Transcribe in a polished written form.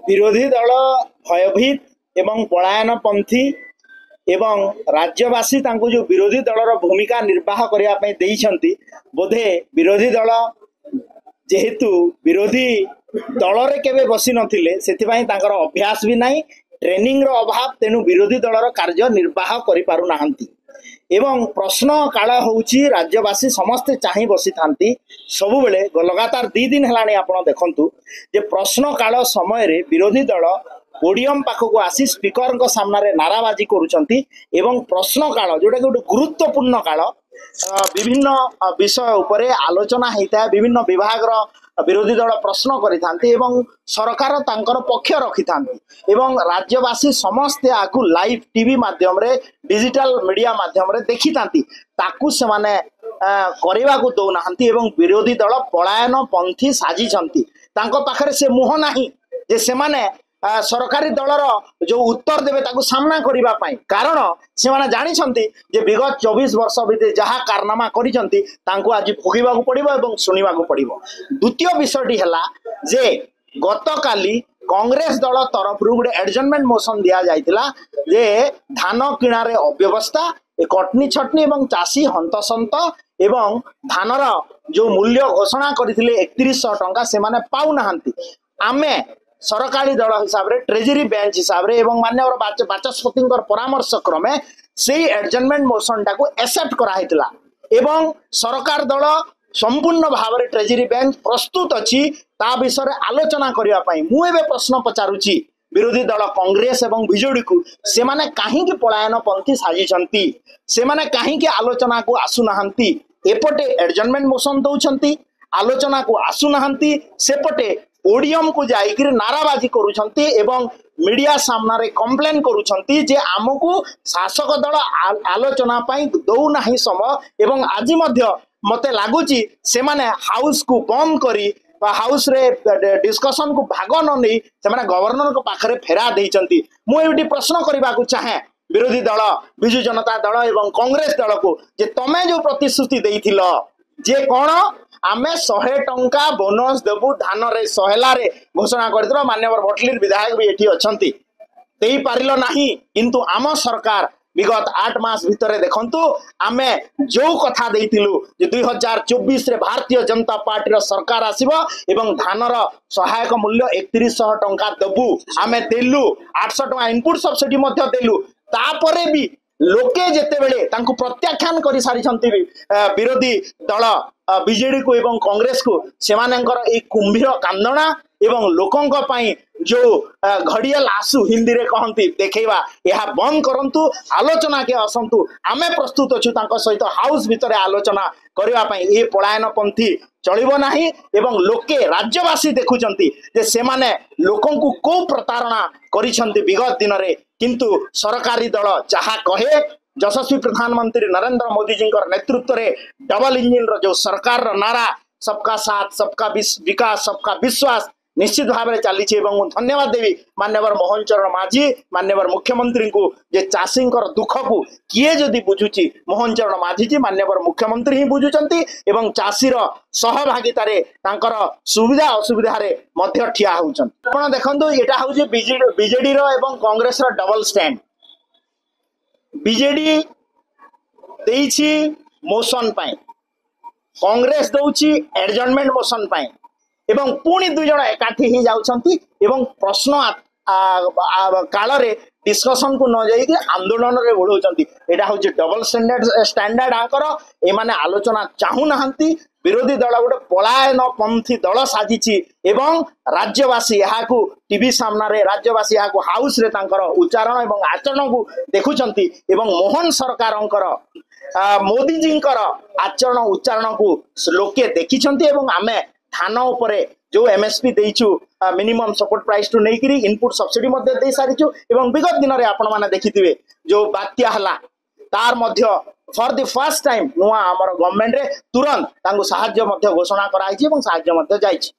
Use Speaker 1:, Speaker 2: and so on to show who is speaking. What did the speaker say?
Speaker 1: विरोधी दल भयभीत एवं पलायनपंथी एवं राज्यवासी जो विरोधी दलर भूमिका निर्वाह करने बोधे विरोधी दल जेहेतु विरोधी दल रे केबे बसी नथिले सेथिबाई तांकर अभ्यास भी नाही ट्रेनिंग रो अभाव तेनु विरोधी दलर कार्य निर्वाह करि पारु नाहंती एवं प्रश्न काल होउची राज्यवासी समस्ते चाहि बसी थांती सब बेले लगातार 2 दिन हेलाणी आपण देखंतु जे प्रश्न काल समय रे विरोधी दल पोडियम पाखक आसी स्पीकर सामने नाराबाजी करुचंती एवं प्रश्न काल जोटा कि गोटे गुरुत्वपूर्ण काल विभिन्न विषय उपरे आलोचना होता है विभिन्न विभाग विरोधी दल प्रश्न करिथांती एवं सरकार तांकर पक्ष रखि थांती एवं राज्यवासी समस्ते आकु लाइव टीवी माध्यम रे डिजिटल मीडिया माध्यम रे देखि थांती ताकु से माने करिवा को दो नाहंती एवं विरोधी दल पलायन पंथी साजी छंती तांको पाखरे से मुह नाही जे से माने सरकारी दलर जो उत्तर देवे ताकू सामना करिबा पाई कारण से माने जानि छंती जे विगत 24 वर्ष भितर जहा कारनामा करिसंती तांको आज भोगिबा को पड़िबो एवं सुनिबा को पड़िबो। द्वितीय विषयटी हला जे गतकाली कांग्रेस दल तरफ रु गोटे एडजमेंट मोशन दिया जाइतिला जे धान किणारे अव्यवस्था कटनी छटनी एवं चाषी हंतसंत एवं धानर जो मूल्य घोषणा करथिले 3100 टंका से माने पाउ नाहंती आमे सरकारी दल हिसाब रे ट्रेजरी बेंच हिसाब रे एवं मान्यवर बाचस्पति परामर्श क्रमे से एडजमेंट मोशन टाको एक्सेप्ट करा हितला एवं सरकार दल संपूर्ण भाव रे ट्रेजरी बेंच प्रस्तुत अछि ता विषय रे आलोचना करिया पई मु एबे प्रश्न पचारुची विरोधी दल कांग्रेस एवं बीजेडी को से माने काहे कि पलायन पंथी साजी छंती से माने काहे कि आलोचना को आसु नाहंती एपटे एडजमेंट मोशन दउछंती आलोचना को आसु नाहंती सेपटे ओडियम को जाइकिर नाराबाजी करुछंती एवं मीडिया सामने कंप्लेन करुछंती जे आमको शासक दल आलोचना पाई दौ नाही समय एवं आज मध्य मते लागुची से माने हाउस को बंद करी हाउस रे डिस्कशन को भाग न नहीं से माने गवर्नर को पाखरे फेरा देइचंती मु एटी प्रश्न करबा को चाहे विरोधी दल बिजु जनता दल एवं कांग्रेस दल को जे तमे जो प्रतिश्रुति देइथिलो जे कोन आमे 100 टंका बोनस देबु धान रे सहेला रे घोषणा करदिरो मान्यवर भटलीर विधायक भी एठी अछंती देई पारिलो नाही किंतु आम सरकार विगत 8 मास भितरे देखंतु आमे जो कथा देइतिलु जे 2024 रे भारतीय जनता पार्टी रो सरकार आसीबो एवं धान रो सहायक मूल्य 3100 टंका देबु आमे देलु 800 टंका इनपुट सब्सिडी मध्ये देलु तापरे भी लोके जेते बेले तांको प्रत्याख्यान करि सारी छंती विरोधी दल बीजेडी को एवं कांग्रेस को सेमानंकर ए कुंभीर कांदना एवं लोकंक पई जो घड़ियल आसु हिंदी रे कहंती देखैबा यह बंद करंतु आलोचना के असंतु आमे प्रस्तुत अछु तांको सहित हाउस भितरे आलोचना करिवा पई ए पलायन पंथी चलिबो नाही एवं लोके राज्यवासी देखुचंती जे सेमाने लोकंकु को प्रतारणा करिसंती विगत दिन रे किंतु सरकारी दल जहा कहे यशस्वी प्रधानमंत्री नरेंद्र मोदी जी नेतृत्व रे डबल इंजिन रो जो सरकार रो नारा सबका साथ सबका विकास सबका विश्वास निश्चित भाव में चली धन्यवाद देवी मान्यवर मोहन चरण माझी मान्यवर मुख्यमंत्री को जे चाषी दुख को किए जदि बुझुची मोहन चरण माझी जी मान्यवर मुख्यमंत्री ही बुझुचंती एवं चाषीर सहभागितारे तांकर सुविधा असुविधा रे मध्य ठिया होउचंती। आपण देखंतु एटा होउची बीजेडी रो एवं कांग्रेस रो डबल स्टैंड बीजेडी देइछि मोशन पाई कांग्रेस दउछि एडजमेंट मोशन पाई एवं पुणी दुई जन एकाठी ही जाउछंती एवं प्रश्न काल रे डिस्कशन को न जाई कि आंदोलन रे बढ़ौछंती एटा होछि डबल स्टैंडर्ड आकर ए माने आलोचना चाहू नाहंती विरोधी दल गोटे पलायन पंथी दल साजिछि एवं राज्यवासी याकू टीवी सामना रे राज्यवासी याकू हाउस रे तांकर उच्चारण एवं आचरण को देखुछंती एवं मोहन सरकारंकर मोदी जींकर आचरण उच्चारण को लोके देखिछंती एवं आमे धान उपरे जो एमएसपी देइछु मिनिमम सपोर्ट प्राइस टू नेकरी इनपुट सब्सिडी मध्ये दे सारिछु एवं विगत दिन रे आपण माने देखिथिबे जो बात्या हला तार मध्ये फॉर द फर्स्ट टाइम नुआ हमर गवर्नमेंट रे तुरंत तांगु सहाय्य मध्ये घोषणा कराइछि एवं सहाय्य मध्ये जाइछि।